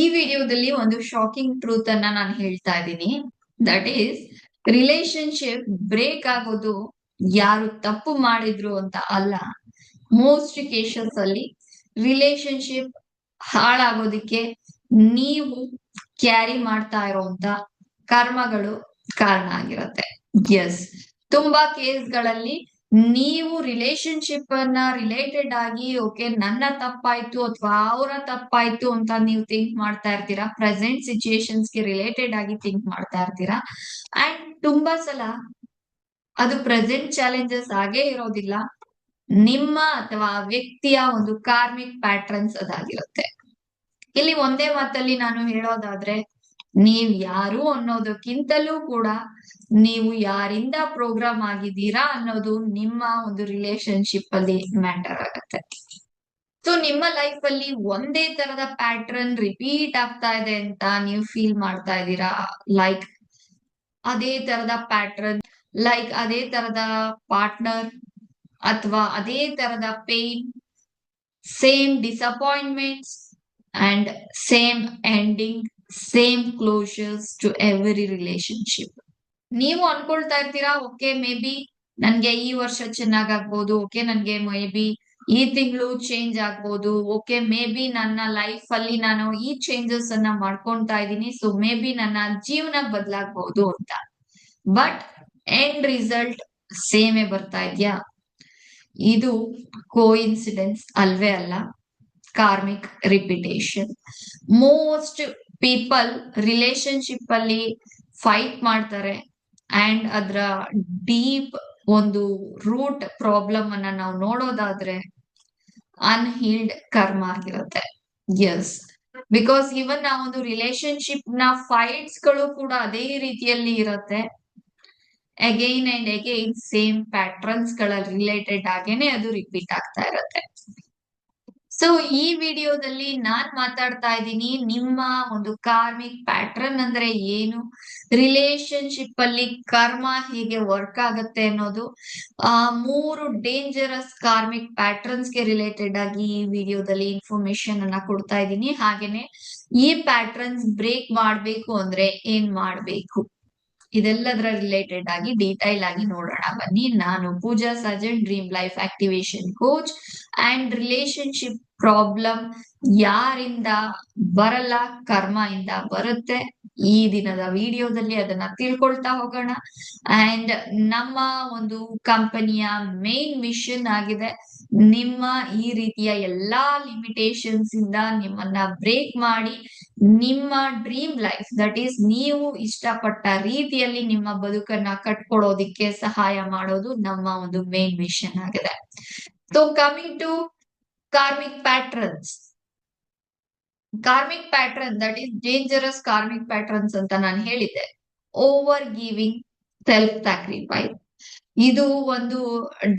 ಈ ವಿಡಿಯೋದಲ್ಲಿ ಒಂದು ಶಾಕಿಂಗ್ ಟ್ರೂತ್ ಅನ್ನ ನಾನು ಹೇಳ್ತಾ ಇದ್ದೀನಿ. ದಟ್ ಈಸ್, ರಿಲೇಶನ್ಶಿಪ್ ಬ್ರೇಕ್ ಆಗೋದು ಯಾರು ತಪ್ಪು ಮಾಡಿದ್ರು ಅಂತ ಅಲ್ಲ. ಮೋಸ್ಟ್ ಕೇಸಸ್ ಅಲ್ಲಿ ರಿಲೇಶನ್ಶಿಪ್ ಹಾಳಾಗೋದಿಕ್ಕೆ ನೀವು ಕ್ಯಾರಿ ಮಾಡ್ತಾ ಇರೋಂತ ಕರ್ಮಗಳು ಕಾರಣ ಆಗಿರುತ್ತೆ. ಎಸ್, ತುಂಬಾ ಕೇಸ್ಗಳಲ್ಲಿ ನೀವು ರಿಲೇಶನ್ಶಿಪ್ ಅನ್ನ ರಿಲೇಟೆಡ್ ಆಗಿ ಓಕೆ ನನ್ನ ತಪ್ಪಾಯ್ತು ಅಥವಾ ಅವರ ತಪ್ಪಾಯ್ತು ಅಂತ ನೀವು ಥಿಂಕ್ ಮಾಡ್ತಾ ಇರ್ತೀರಾ. ಪ್ರೆಸೆಂಟ್ ಸಿಚುಯೇಷನ್ಸ್ ಗೆ ರಿಲೇಟೆಡ್ ಆಗಿ ಥಿಂಕ್ ಮಾಡ್ತಾ ಇರ್ತೀರಾ. ಅಂಡ್ ತುಂಬಾ ಸಲ ಅದು ಪ್ರೆಸೆಂಟ್ ಚಾಲೆಂಜಸ್ ಆಗೇ ಇರೋದಿಲ್ಲ. ನಿಮ್ಮ ಅಥವಾ ವ್ಯಕ್ತಿಯ ಒಂದು ಕಾರ್ಮಿಕ್ ಪ್ಯಾಟ್ರನ್ಸ್ ಅದಾಗಿರುತ್ತೆ. ಇಲ್ಲಿ ಒಂದೇ ಮಾತಲ್ಲಿ ನಾನು ಹೇಳೋದಾದ್ರೆ, ನೀವ್ ಯಾರು ಅನ್ನೋದಕ್ಕಿಂತಲೂ ಕೂಡ ನೀವು ಯಾರಿಂದ ಪ್ರೋಗ್ರಾಮ್ ಆಗಿದ್ದೀರಾ ಅನ್ನೋದು ನಿಮ್ಮ ಒಂದು ರಿಲೇಶನ್ಶಿಪ್ ಅಲ್ಲಿ ಮ್ಯಾಟರ್ ಆಗತ್ತೆ. ಸೊ ನಿಮ್ಮ ಲೈಫ್ ಅಲ್ಲಿ ಒಂದೇ ತರದ ಪ್ಯಾಟ್ರನ್ ರಿಪೀಟ್ ಆಗ್ತಾ ಇದೆ ಅಂತ ನೀವು ಫೀಲ್ ಮಾಡ್ತಾ ಇದ್ದೀರಾ. ಲೈಕ್ ಅದೇ ತರದ ಪ್ಯಾಟ್ರನ್, ಲೈಕ್ ಅದೇ ತರದ ಪಾರ್ಟ್ನರ್ ಅಥವಾ ಅದೇ ತರದ pain, same disappointments and same ending, same closures to every relationship. ನೀವು ಅನ್ಕೊಳ್ತಾ ಇರ್ತೀರಾ, ಓಕೆ ಮೇ ಬಿ ನನ್ಗೆ ಈ ವರ್ಷ ಚೆನ್ನಾಗಾಗ್ಬೋದು, ಓಕೆ ನನ್ಗೆ ಮೇ ಬಿ ಈ ತಿಂಗಳು ಚೇಂಜ್ ಆಗ್ಬೋದು, ಓಕೆ ಮೇ ಬಿ ನನ್ನ ಲೈಫ್ ಅಲ್ಲಿ ನಾನು ಈ ಚೇಂಜಸ್ ಅನ್ನ ಮಾಡ್ಕೊಂತಾ ಇದ್ದೀನಿ, ಸೊ ಮೇ ಬಿ ನನ್ನ ಜೀವನ ಬದಲಾಗಬಹುದು ಅಂತ. ಬಟ್ ಎಂಡ್ ರಿಸಲ್ಟ್ ಸೇಮೇ ಬರ್ತಾ ಇದ್ಯಾ? ಇದು ಕೋಇನ್ಸಿಡೆನ್ಸ್ ಅಲ್ವೇ ಅಲ್ಲ, karmic repetition. Most people relationship ಅಲ್ಲಿ ಫೈಟ್ ಮಾಡ್ತಾರೆ ಅಂಡ್ ಅದ್ರ ಡೀಪ್ ಒಂದು ರೂಟ್ ಪ್ರಾಬ್ಲಮ್ ಅನ್ನ ನಾವು ನೋಡೋದಾದ್ರೆ ಅನ್ಹೀಲ್ಡ್ ಕರ್ಮ ಆಗಿರುತ್ತೆ. ಎಸ್, ಬಿಕಾಸ್ ಇವನ್ ಆ ಒಂದು ರಿಲೇಶನ್ಶಿಪ್ ನ ಫೈಟ್ಸ್ ಗಳು ಕೂಡ ಅದೇ ರೀತಿಯಲ್ಲಿ ಇರುತ್ತೆ. Again and again same patterns ಗಳ ರಿಲೇಟೆಡ್ ಆಗೇನೆ ಅದು ರಿಪೀಟ್ ಆಗ್ತಾ ಇರುತ್ತೆ. ಸೊ ಈ ವಿಡಿಯೋದಲ್ಲಿ ನಾನ್ ಮಾತಾಡ್ತಾ ಇದ್ದೀನಿ ನಿಮ್ಮ ಒಂದು ಕಾರ್ಮಿಕ್ ಪ್ಯಾಟ್ರನ್ ಅಂದ್ರೆ ಏನು, ರಿಲೇಶನ್ಶಿಪ್ ಅಲ್ಲಿ ಕರ್ಮ ಹೇಗೆ ವರ್ಕ್ ಆಗತ್ತೆ ಅನ್ನೋದು, 3 ಡೇಂಜರಸ್ ಕಾರ್ಮಿಕ್ ಪ್ಯಾಟ್ರನ್ಸ್ ಗೆ ರಿಲೇಟೆಡ್ ಆಗಿ ಈ ವಿಡಿಯೋದಲ್ಲಿ ಇನ್ಫಾರ್ಮೇಶನ್ ಅನ್ನ ಕೊಡ್ತಾ ಇದ್ದೀನಿ. ಹಾಗೇನೆ ಈ ಪ್ಯಾಟ್ರನ್ಸ್ ಬ್ರೇಕ್ ಮಾಡ್ಬೇಕು ಅಂದ್ರೆ ಏನ್ ಮಾಡ್ಬೇಕು, ಇದೆಲ್ಲದರ ರಿಲೇಟೆಡ್ ಆಗಿ ಡೀಟೈಲ್ ಆಗಿ ನೋಡೋಣ ಬನ್ನಿ. ನಾನು Pooja Sarjan, dream life activation coach and relationship problem ಯಾರಿಂದ ಬರಲ್ಲ, ಕರ್ಮ ಇಂದ ಬರುತ್ತೆ. ಈ ದಿನದ ವಿಡಿಯೋದಲ್ಲಿ ಅದನ್ನ ತಿಳ್ಕೊಳ್ತಾ ಹೋಗೋಣ. ಅಂಡ್ ನಮ್ಮ ಒಂದು ಕಂಪನಿಯ ಮೇನ್ ಮಿಷನ್ ಆಗಿದೆ ನಿಮ್ಮ ಈ ರೀತಿಯ ಎಲ್ಲಾ ಲಿಮಿಟೇಷನ್ಸ್ ಇಂದ ನಿಮ್ಮನ್ನ ಬ್ರೇಕ್ ಮಾಡಿ ನಿಮ್ಮ ಡ್ರೀಮ್ ಲೈಫ್, ದಟ್ ಈಸ್ ನೀವು ಇಷ್ಟಪಟ್ಟ ರೀತಿಯಲ್ಲಿ ನಿಮ್ಮ ಬದುಕನ್ನ ಕಟ್ಕೊಡೋದಿಕ್ಕೆ ಸಹಾಯ ಮಾಡೋದು ನಮ್ಮ ಒಂದು ಮೇನ್ ಮಿಷನ್ ಆಗಿದೆ. So coming to karmic patterns. Karmic pattern, that is dangerous karmic patterns ಅಂತ ನಾನು ಹೇಳಿದ್ದೆ. ಓವರ್ ಗಿವಿಂಗ್, ಸೆಲ್ಫ್ ಸ್ಯಾಕ್ರಿಫೈಸ್, ಇದು ಒಂದು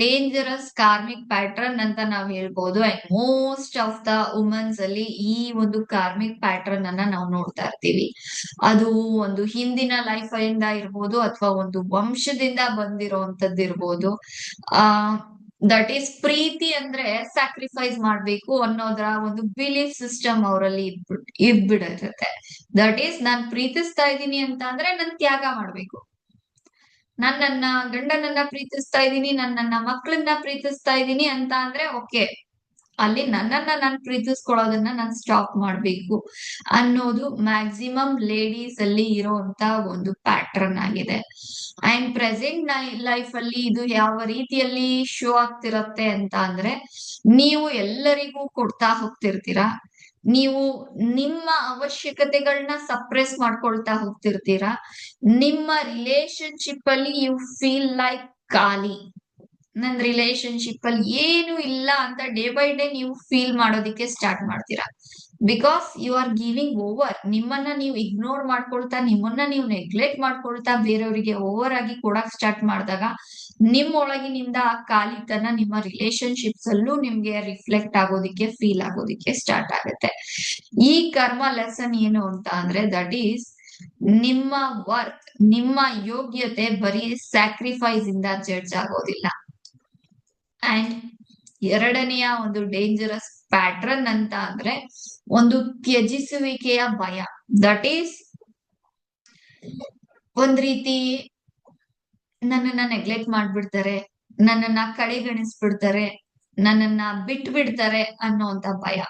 ಡೇಂಜರಸ್ ಕಾರ್ಮಿಕ್ ಪ್ಯಾಟ್ರನ್ ಅಂತ ನಾವ್ ಹೇಳ್ಬೋದು. And most of the womens ಅಲ್ಲಿ ಈ ಒಂದು ಕಾರ್ಮಿಕ್ ಪ್ಯಾಟ್ರನ್ ಅನ್ನ ನಾವು ನೋಡ್ತಾ ಇರ್ತೀವಿ. ಅದು ಒಂದು ಹಿಂದಿನ ಲೈಫ್ ಇಂದ ಇರ್ಬೋದು ಅಥವಾ ಒಂದು ವಂಶದಿಂದ ಬಂದಿರೋಂಥದ್ದು ಇರ್ಬೋದು. ಆ ದಟ್ ಈಸ್ ಪ್ರೀತಿ ಅಂದ್ರೆ ಸ್ಯಾಕ್ರಿಫೈಸ್ ಮಾಡ್ಬೇಕು ಅನ್ನೋದ್ರ ಒಂದು ಬಿಲೀಫ್ ಸಿಸ್ಟಮ್ ಅವರಲ್ಲಿ ಇದ್ಬಿಡಿರುತ್ತೆ. ದಟ್ ಈಸ್ ನಾನ್ ಪ್ರೀತಿಸ್ತಾ ಇದ್ದೀನಿ ಅಂತ ಅಂದ್ರೆ ನಾನ್ ತ್ಯಾಗ ಮಾಡ್ಬೇಕು. ನಾನ್ ನನ್ನ ಗಂಡನನ್ನ ಪ್ರೀತಿಸ್ತಾ ಇದ್ದೀನಿ, ನನ್ನ ಮಕ್ಕಳನ್ನ ಪ್ರೀತಿಸ್ತಾ ಇದ್ದೀನಿ ಅಂತ ಅಂದ್ರೆ ಓಕೆ, ಅಲ್ಲಿ ನನ್ನನ್ನ ನಾನು ಪ್ರೀತಿಸ್ಕೊಳ್ಳೋದನ್ನ ನಾನು ಸ್ಟಾಪ್ ಮಾಡ್ಬೇಕು ಅನ್ನೋದು ಮ್ಯಾಕ್ಸಿಮಮ್ ಲೇಡೀಸ್ ಅಲ್ಲಿ ಇರೋಂತ ಒಂದು ಪ್ಯಾಟ್ರನ್ ಆಗಿದೆ. ಅಂಡ್ ಪ್ರೆಸೆಂಟ್ ಲೈಫ್ ಅಲ್ಲಿ ಇದು ಯಾವ ರೀತಿಯಲ್ಲಿ ಶೋ ಆಗ್ತಿರತ್ತೆ ಅಂತ ಅಂದ್ರೆ, ನೀವು ಎಲ್ಲರಿಗೂ ಕೊಡ್ತಾ ಹೋಗ್ತಿರ್ತೀರಾ, ನೀವು ನಿಮ್ಮ ಅವಶ್ಯಕತೆಗಳನ್ನ ಸಪ್ರೆಸ್ ಮಾಡ್ಕೊಳ್ತಾ ಹೋಗ್ತಿರ್ತೀರಾ. ನಿಮ್ಮ ರಿಲೇಶನ್ಶಿಪ್ ಅಲ್ಲಿ ಯು ಫೀಲ್ ಲೈಕ್ ಖಾಲಿ, ನನ್ ರಿಲೇಶನ್ಶಿಪ್ ಅಲ್ಲಿ ಏನು ಇಲ್ಲ ಅಂತ ಡೇ ಬೈ ಡೇ ನೀವು ಫೀಲ್ ಮಾಡೋದಿಕ್ಕೆ ಸ್ಟಾರ್ಟ್ ಮಾಡ್ತೀರಾ. Because you are giving over, ನಿಮ್ಮನ್ನ ನೀವು ಇಗ್ನೋರ್ ಮಾಡ್ಕೊಳ್ತಾ, ನಿಮ್ಮನ್ನ ನೀವು ನೆಗ್ಲೆಕ್ಟ್ ಮಾಡ್ಕೊಳ್ತಾ ಬೇರೆಯವರಿಗೆ ಓವರ್ ಆಗಿ ಕೊಡಕ್ ಸ್ಟಾರ್ಟ್ ಮಾಡಿದಾಗ ನಿಮ್ ಒಳಗಿನಿಂದ ಆ ಖಾಲಿತನ ನಿಮ್ಮ ರಿಲೇಶನ್ಶಿಪ್ಸ್ ಅಲ್ಲೂ ನಿಮ್ಗೆ ರಿಫ್ಲೆಕ್ಟ್ ಆಗೋದಿಕ್ಕೆ, ಫೀಲ್ ಆಗೋದಿಕ್ಕೆ ಸ್ಟಾರ್ಟ್ ಆಗುತ್ತೆ. ಈ ಕರ್ಮ ಲೆಸನ್ ಏನು ಅಂತ ಅಂದ್ರೆ, ದಟ್ ಈಸ್ ನಿಮ್ಮ ವರ್ತ್, ನಿಮ್ಮ ಯೋಗ್ಯತೆ ಬರೀ ಸ್ಯಾಕ್ರಿಫೈಸ್ ಇಂದ ಜಡ್ಜ್ ಆಗೋದಿಲ್ಲ. ಅಂಡ್ ಎರಡನೆಯ ಒಂದು ಡೇಂಜರಸ್ ಪ್ಯಾಟ್ರನ್ ಅಂತ ಅಂದ್ರೆ ಒಂದು ತ್ಯಜಿಸುವಿಕೆಯ ಭಯ. ದಟ್ ಈಸ್ ಒಂದ್ ರೀತಿ ನನ್ನನ್ನ ನೆಗ್ಲೆಕ್ಟ್ ಮಾಡ್ಬಿಡ್ತಾರೆ, ನನ್ನನ್ನ ಕಡೆಗಣಿಸ್ಬಿಡ್ತಾರೆ, ನನ್ನನ್ನ ಬಿಟ್ಟು ಬಿಡ್ತಾರೆ ಅನ್ನೋಂತ ಭಯ.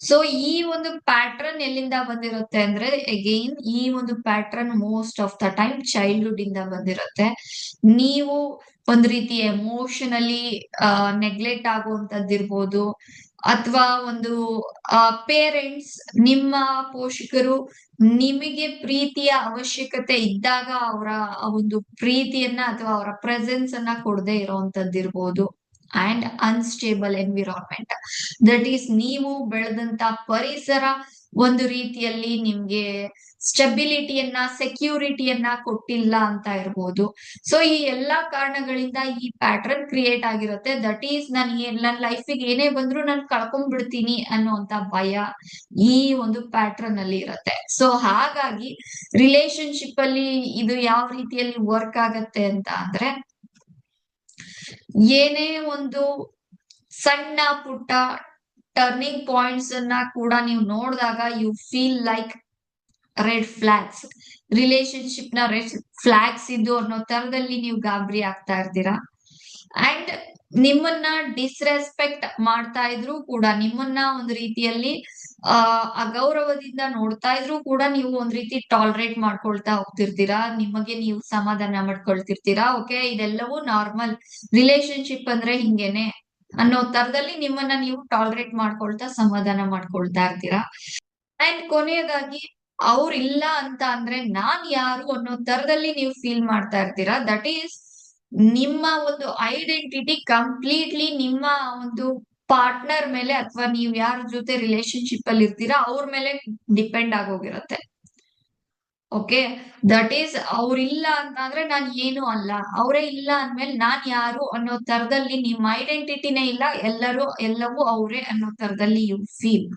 ಸೊ ಈ ಒಂದು ಪ್ಯಾಟ್ರನ್ ಎಲ್ಲಿಂದ ಬಂದಿರುತ್ತೆ ಅಂದ್ರೆ ಅಗೈನ್ ಈ ಒಂದು pattern most of the time childhood ಇಂದ ಬಂದಿರುತ್ತೆ. ನೀವು ಒಂದ್ ರೀತಿ ಎಮೋಷನಲಿ ನೆಗ್ಲೆಕ್ಟ್ ಆಗುವಂತದ್ದಿರ್ಬೋದು, ಅಥವಾ ಒಂದು ಪೇರೆಂಟ್ಸ್, ನಿಮ್ಮ ಪೋಷಕರು ನಿಮಗೆ ಪ್ರೀತಿಯ ಅವಶ್ಯಕತೆ ಇದ್ದಾಗ ಅವರ ಒಂದು ಪ್ರೀತಿಯನ್ನ ಅಥವಾ ಅವರ ಪ್ರೆಸೆನ್ಸ್ ಅನ್ನ ಕೊಡದೆ ಇರೋಂತದ್ದಿರ್ಬೋದು. And unstable environment, that is ನೀವು ಬೆಳೆದಂತ ಪರಿಸರ ಒಂದು ರೀತಿಯಲ್ಲಿ ನಿಮ್ಗೆ ಸ್ಟೆಬಿಲಿಟಿಯನ್ನ, ಸೆಕ್ಯೂರಿಟಿಯನ್ನ ಕೊಟ್ಟಿಲ್ಲ ಅಂತ ಇರ್ಬೋದು. ಸೊ ಈ ಎಲ್ಲಾ ಕಾರಣಗಳಿಂದ ಈ ಪ್ಯಾಟ್ರನ್ ಕ್ರಿಯೇಟ್ ಆಗಿರುತ್ತೆ. ದಟ್ ಈಸ್ ನನ್ನ ಲೈಫಿಗೆ ಏನೇ ಬಂದ್ರು ನಾನು ಕಳ್ಕೊಂಡ್ ಬಿಡ್ತೀನಿ ಅನ್ನುವಂತ ಭಯ ಈ ಒಂದು ಪ್ಯಾಟ್ರನ್ ಅಲ್ಲಿ ಇರುತ್ತೆ. ಸೊ ಹಾಗಾಗಿ ರಿಲೇಶನ್ಶಿಪ್ ಅಲ್ಲಿ ಇದು ಯಾವ ರೀತಿಯಲ್ಲಿ ವರ್ಕ್ ಆಗತ್ತೆ ಅಂತ ಅಂದ್ರೆ, ಏನೇ ಒಂದು ಸಣ್ಣ ಪುಟ್ಟ ಟರ್ನಿಂಗ್ ಪಾಯಿಂಟ್ಸ್ ಅನ್ನ ಕೂಡ ನೀವು ನೋಡಿದಾಗ you feel like red flags, relationship ನ ರೆಡ್ ಫ್ಲಾಗ್ಸ್ ಇದು ಅನ್ನೋ ತರದಲ್ಲಿ ನೀವು ಗಾಬರಿ ಆಗ್ತಾ ಇರ್ತೀರಾ. ಅಂಡ್ ನಿಮ್ಮನ್ನ ಡಿಸ್ರೆಸ್ಪೆಕ್ಟ್ ಮಾಡ್ತಾ ಇದ್ರು ಕೂಡ, ನಿಮ್ಮನ್ನ ಒಂದು ರೀತಿಯಲ್ಲಿ ಅಗೌರವದಿಂದ ನೋಡ್ತಾ ಇದ್ರು ಕೂಡ ನೀವು ಒಂದ್ ರೀತಿ ಟಾಲರೇಟ್ ಮಾಡ್ಕೊಳ್ತಾ ಹೋಗ್ತಿರ್ತೀರಾ, ನಿಮಗೆ ನೀವು ಸಮಾಧಾನ ಮಾಡ್ಕೊಳ್ತಿರ್ತೀರಾ. ಓಕೆ, ಇದೆಲ್ಲವೂ ನಾರ್ಮಲ್, ರಿಲೇಶನ್ಶಿಪ್ ಅಂದ್ರೆ ಹಿಂಗೇನೆ ಅನ್ನೋ ತರದಲ್ಲಿ ನಿಮ್ಮನ್ನ ನೀವು ಟಾಲರೇಟ್ ಮಾಡ್ಕೊಳ್ತಾ ಸಮಾಧಾನ ಮಾಡ್ಕೊಳ್ತಾ ಇರ್ತೀರಾ. ಅಂಡ್ ಕೊನೆಯದಾಗಿ ಅವ್ರು ಇಲ್ಲ ಅಂತ ಅಂದ್ರೆ ನಾನ್ ಯಾರು ಅನ್ನೋ ತರದಲ್ಲಿ ನೀವು ಫೀಲ್ ಮಾಡ್ತಾ ಇರ್ತೀರಾ. ದಟ್ ಈಸ್ ನಿಮ್ಮ ಒಂದು ಐಡೆಂಟಿಟಿ ಕಂಪ್ಲೀಟ್ಲಿ ನಿಮ್ಮ ಒಂದು ಪಾರ್ಟ್ನರ್ ಮೇಲೆ ಅಥವಾ ನೀವ್ ಯಾರ ಜೊತೆ ರಿಲೇಶನ್ಶಿಪ್ ಅಲ್ಲಿ ಇರ್ತೀರಾ ಅವ್ರ ಮೇಲೆ ಡಿಪೆಂಡ್ ಆಗೋಗಿರತ್ತೆ. ಓಕೆ, ದಟ್ ಈಸ್ ಅವ್ರಿಲ್ಲ ಅಂತ ಅಂದ್ರೆ ನಾನ್ ಏನು ಅಲ್ಲ, ಅವರೇ ಇಲ್ಲ ಅಂದ್ಮೇಲೆ ನಾನ್ ಯಾರು ಅನ್ನೋ ತರದಲ್ಲಿ ನಿಮ್ಮ ಐಡೆಂಟಿಟಿನೇ ಇಲ್ಲ, ಎಲ್ಲವೂ ಅವರೇ ಅನ್ನೋ ತರದಲ್ಲಿ ಯು ಫೀಲ್.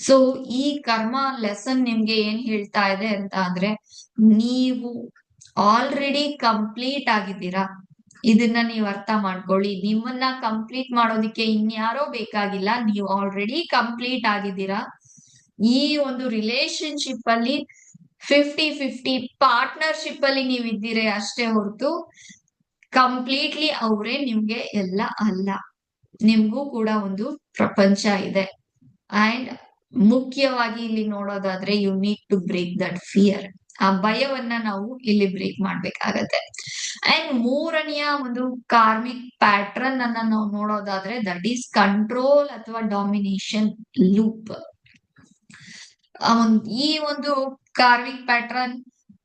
ಸೊ ಈ ಕರ್ಮ ಲೆಸನ್ ನಿಮ್ಗೆ ಏನ್ ಹೇಳ್ತಾ ಇದೆ ಅಂತ ಅಂದ್ರೆ, ನೀವು ಆಲ್ರೆಡಿ ಕಂಪ್ಲೀಟ್ ಆಗಿದ್ದೀರಾ. ಇದನ್ನ ನೀವು ಅರ್ಥ ಮಾಡ್ಕೊಳ್ಳಿ. ನಿಮ್ಮನ್ನ ಕಂಪ್ಲೀಟ್ ಮಾಡೋದಿಕ್ಕೆ ಇನ್ಯಾರೋ ಬೇಕಾಗಿಲ್ಲ, ನೀವು ಆಲ್ರೆಡಿ ಕಂಪ್ಲೀಟ್ ಆಗಿದ್ದೀರಾ. ಈ ಒಂದು ರಿಲೇಶನ್ಶಿಪ್ ಅಲ್ಲಿ 50-50 ಪಾರ್ಟ್ನರ್ಶಿಪ್ ಅಲ್ಲಿ ನೀವು ಇದ್ದೀರಿ ಅಷ್ಟೇ ಹೊರತು ಕಂಪ್ಲೀಟ್ಲಿ ಅವರೇ ನಿಮ್ಗೆ ಎಲ್ಲ ಅಲ್ಲ. ನಿಮ್ಗೂ ಕೂಡ ಒಂದು ಪ್ರಪಂಚ ಇದೆ. ಅಂಡ್ ಮುಖ್ಯವಾಗಿ ಇಲ್ಲಿ ನೋಡೋದಾದ್ರೆ you need to break that fear. ಆ ಭಯವನ್ನ ನಾವು ಇಲ್ಲಿ ಬ್ರೇಕ್ ಮಾಡ್ಬೇಕಾಗತ್ತೆ. ಅಂಡ್ ಮೂರನೆಯ ಒಂದು ಕಾರ್ಮಿಕ್ ಪ್ಯಾಟ್ರನ್ ಅನ್ನ ನಾವು ನೋಡೋದಾದ್ರೆ ದಟ್ ಈಸ್ ಕಂಟ್ರೋಲ್ ಅಥವಾ ಡಾಮಿನೇಷನ್ ಲೂಪ್. ಈ ಒಂದು ಕಾರ್ಮಿಕ್ ಪ್ಯಾಟ್ರನ್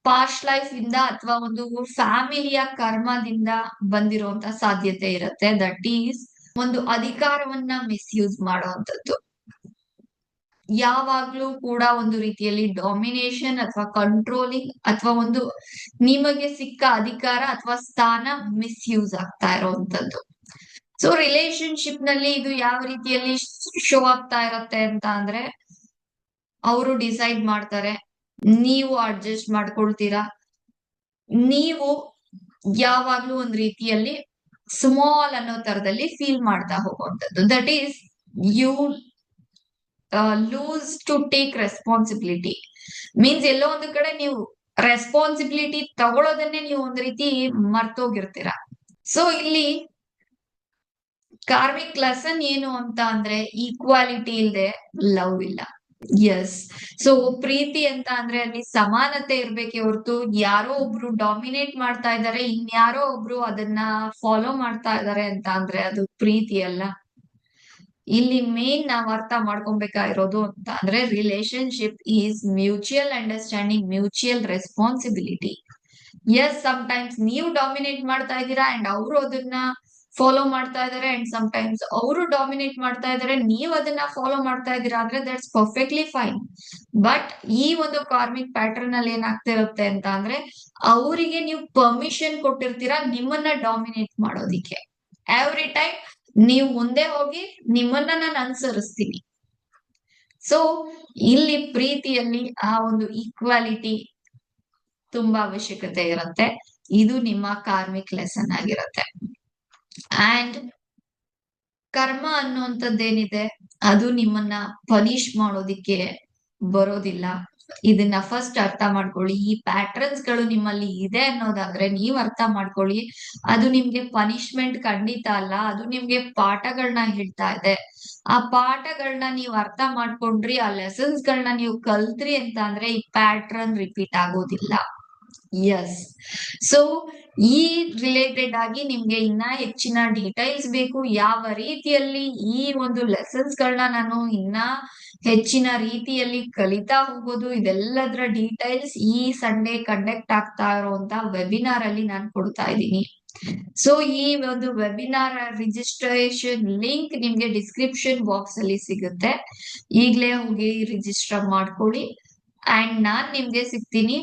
ಪಾಸ್ಟ್ ಲೈಫ್ ಇಂದ ಅಥವಾ ಒಂದು ಫ್ಯಾಮಿಲಿಯ ಕರ್ಮದಿಂದ ಬಂದಿರುವಂತ ಸಾಧ್ಯತೆ ಇರುತ್ತೆ. ದಟ್ ಈಸ್ ಒಂದು ಅಧಿಕಾರವನ್ನ ಮಿಸ್ಯೂಸ್ ಮಾಡುವಂತದ್ದು. ಯಾವಾಗ್ಲೂ ಕೂಡ ಒಂದು ರೀತಿಯಲ್ಲಿ ಡಾಮಿನೇಷನ್ ಅಥವಾ ಕಂಟ್ರೋಲಿಂಗ್ ಅಥವಾ ಒಂದು ನಿಮಗೆ ಸಿಕ್ಕ ಅಧಿಕಾರ ಅಥವಾ ಸ್ಥಾನ ಮಿಸ್ಯೂಸ್ ಆಗ್ತಾ ಇರುವಂತದ್ದು. ಸೊ ರಿಲೇಶನ್ಶಿಪ್ ನಲ್ಲಿ ಇದು ಯಾವ ರೀತಿಯಲ್ಲಿ ಶೋ ಆಗ್ತಾ ಇರತ್ತೆ ಅಂತ ಅಂದ್ರೆ, ಅವರು ಡಿಸೈಡ್ ಮಾಡ್ತಾರೆ, ನೀವು ಅಡ್ಜಸ್ಟ್ ಮಾಡ್ಕೊಳ್ತೀರಾ. ನೀವು ಯಾವಾಗ್ಲೂ ಒಂದ್ ರೀತಿಯಲ್ಲಿ ಸ್ಮಾಲ್ ಅನ್ನೋ ತರದಲ್ಲಿ ಫೀಲ್ ಮಾಡ್ತಾ ಹೋಗುವಂತದ್ದು. That is you lose to take responsibility. Means ಎಲ್ಲೋ ಒಂದು ಕಡೆ ನೀವು ರೆಸ್ಪಾನ್ಸಿಬಿಲಿಟಿ ತಗೊಳ್ಳೋದನ್ನೇ ನೀವು ಒಂದ್ ರೀತಿ ಮರ್ತೋಗಿರ್ತೀರ. ಸೊ ಇಲ್ಲಿ ಕಾರ್ಮಿಕ್ ಲೆಸನ್ ಏನು ಅಂತ ಅಂದ್ರೆ, ಈಕ್ವಾಲಿಟಿ ಇಲ್ದೆ ಲವ್ ಇಲ್ಲ. ಎಸ್, ಸೊ ಪ್ರೀತಿ ಅಂತ ಅಂದ್ರೆ ಅಲ್ಲಿ ಸಮಾನತೆ ಇರ್ಬೇಕೆ ಹೊರತು ಯಾರೋ ಒಬ್ರು ಡಾಮಿನೇಟ್ ಮಾಡ್ತಾ ಇದಾರೆ, ಇನ್ಯಾರೋ ಒಬ್ರು ಅದನ್ನ ಫಾಲೋ ಮಾಡ್ತಾ ಇದಾರೆ ಅಂತ ಅಂದ್ರೆ ಅದು ಪ್ರೀತಿ ಅಲ್ಲ. ಇಲ್ಲಿ ಮೇನ್ ನಾವ್ ಅರ್ಥ ಮಾಡ್ಕೊಬೇಕಾಗಿರೋದು ಅಂತ ಅಂದ್ರೆ, relationship is mutual understanding, mutual responsibility. ಎಸ್, ಟೈಮ್ಸ್ ನೀವು ಡಾಮಿನೇಟ್ ಮಾಡ್ತಾ ಇದ್ದೀರಾ ಅಂಡ್ ಅವರು ಅದನ್ನ ಫಾಲೋ ಮಾಡ್ತಾ ಇದಾರೆ, ಅಂಡ್ ಟೈಮ್ಸ್ ಅವರು ಡಾಮಿನೇಟ್ ಮಾಡ್ತಾ ಇದಾರೆ, ನೀವು ಅದನ್ನ ಫಾಲೋ ಮಾಡ್ತಾ ಇದ್ದೀರಾ ಅಂದ್ರೆ ದಟ್ಸ್ ಪರ್ಫೆಕ್ಟ್ಲಿ ಫೈನ್. ಬಟ್ ಈ ಒಂದು ಕಾರ್ಮಿಕ್ ಪ್ಯಾಟರ್ನ್ ಅಲ್ಲಿ ಏನಾಗ್ತಾ ಇರುತ್ತೆ ಅಂತ ಅಂದ್ರೆ, ಅವರಿಗೆ ನೀವು ಪರ್ಮಿಷನ್ ಕೊಟ್ಟಿರ್ತೀರಾ ನಿಮ್ಮನ್ನ ಡಾಮಿನೇಟ್ ಮಾಡೋದಿಕ್ಕೆ. ಎವ್ರಿ ಟೈಮ್ ನೀವು ಮುಂದೆ ಹೋಗಿ ನಿಮ್ಮನ್ನ ನಾನು ಅನುಸರಿಸ್ತೀನಿ. ಸೊ ಇಲ್ಲಿ ಪ್ರೀತಿಯಲ್ಲಿ ಆ ಒಂದು ಈಕ್ವಾಲಿಟಿ ತುಂಬಾ ಅವಶ್ಯಕತೆ ಇರುತ್ತೆ. ಇದು ನಿಮ್ಮ ಕಾರ್ಮಿಕ್ ಲೆಸನ್ ಆಗಿರುತ್ತೆ. ಅಂಡ್ ಕರ್ಮ ಅನ್ನುವಂಥದ್ದೇನಿದೆ ಅದು ನಿಮ್ಮನ್ನ ಪನಿಷ್ ಮಾಡೋದಿಕ್ಕೆ ಬರೋದಿಲ್ಲ. ಇದನ್ನ ಫಸ್ಟ್ ಅರ್ಥ ಮಾಡ್ಕೊಳ್ಳಿ. ಈ ಪ್ಯಾಟರ್ನ್ಸ್ ಗಳು ನಿಮ್ಮಲ್ಲಿ ಇದೆ ಅನ್ನೋದಾದ್ರೆ ನೀವ್ ಅರ್ಥ ಮಾಡ್ಕೊಳ್ಳಿ. ಅದು ನಿಮ್ಗೆ ಪನಿಷ್ಮೆಂಟ್ ಖಂಡಿತ ಅಲ್ಲ, ಅದು ನಿಮ್ಗೆ ಪಾಠಗಳನ್ನ ಹೇಳ್ತಾ ಇದೆ. ಆ ಪಾಠಗಳನ್ನ ನೀವ್ ಅರ್ಥ ಮಾಡ್ಕೊಂಡ್ರಿ, ಆ ಲೆಸನ್ಸ್ ಗಳನ್ನ ನೀವು ಕಲ್ತ್ರಿ ಅಂತ ಅಂದ್ರೆ ಈ ಪ್ಯಾಟ್ರನ್ ರಿಪೀಟ್ ಆಗೋದಿಲ್ಲ. ಎಸ್. ಸೊ ಈ ರಿಲೇಟೆಡ್ ಆಗಿ ನಿಮ್ಗೆ ಇನ್ನ ಹೆಚ್ಚಿನ ಡೀಟೈಲ್ಸ್ ಬೇಕು, ಯಾವ ರೀತಿಯಲ್ಲಿ ಈ ಒಂದು ಲೆಸನ್ಸ್ ಗಳನ್ನ ನಾನು ಇನ್ನ ಹೆಚ್ಚಿನ ರೀತಿಯಲ್ಲಿ ಕಲಿತಾ ಹೋಗೋದು, ಇದೆಲ್ಲದರ ಡೀಟೈಲ್ಸ್ ಈ ಸಂಡೇ ಕಂಡಕ್ಟ್ ಆಗ್ತಾ ಇರುವಂತ ವೆಬಿನಾರ್ ಅಲ್ಲಿ ನಾನು ಕೊಡ್ತಾ ಇದ್ದೀನಿ. ಸೊ ಈ ಒಂದು ವೆಬಿನಾರ್ ರಿಜಿಸ್ಟ್ರೇಷನ್ ಲಿಂಕ್ ನಿಮ್ಗೆ ಡಿಸ್ಕ್ರಿಪ್ಷನ್ ಬಾಕ್ಸ್ ಅಲ್ಲಿ ಸಿಗುತ್ತೆ. ಈಗ್ಲೇ ಹೋಗಿ ರಿಜಿಸ್ಟರ್ ಮಾಡ್ಕೊಳ್ಳಿ. ಅಂಡ್ ನಾನ್ ನಿಮ್ಗೆ ಸಿಗ್ತೀನಿ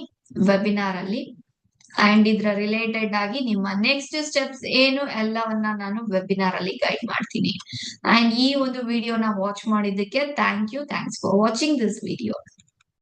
ವೆಬಿನಾರ್ ಅಲ್ಲಿ. ಅಂಡ್ ಇದ್ರ ರಿಲೇಟೆಡ್ ಆಗಿ ನಿಮ್ಮ ನೆಕ್ಸ್ಟ್ ಸ್ಟೆಪ್ಸ್ ಏನು ಎಲ್ಲವನ್ನ ನಾನು ವೆಬಿನಾರ್ ಅಲ್ಲಿ ಗೈಡ್ ಮಾಡ್ತೀನಿ. ಅಂಡ್ ಈ ಒಂದು ವಿಡಿಯೋನ ವಾಚ್ ಮಾಡಿದ್ದಕ್ಕೆ thanks for watching this video.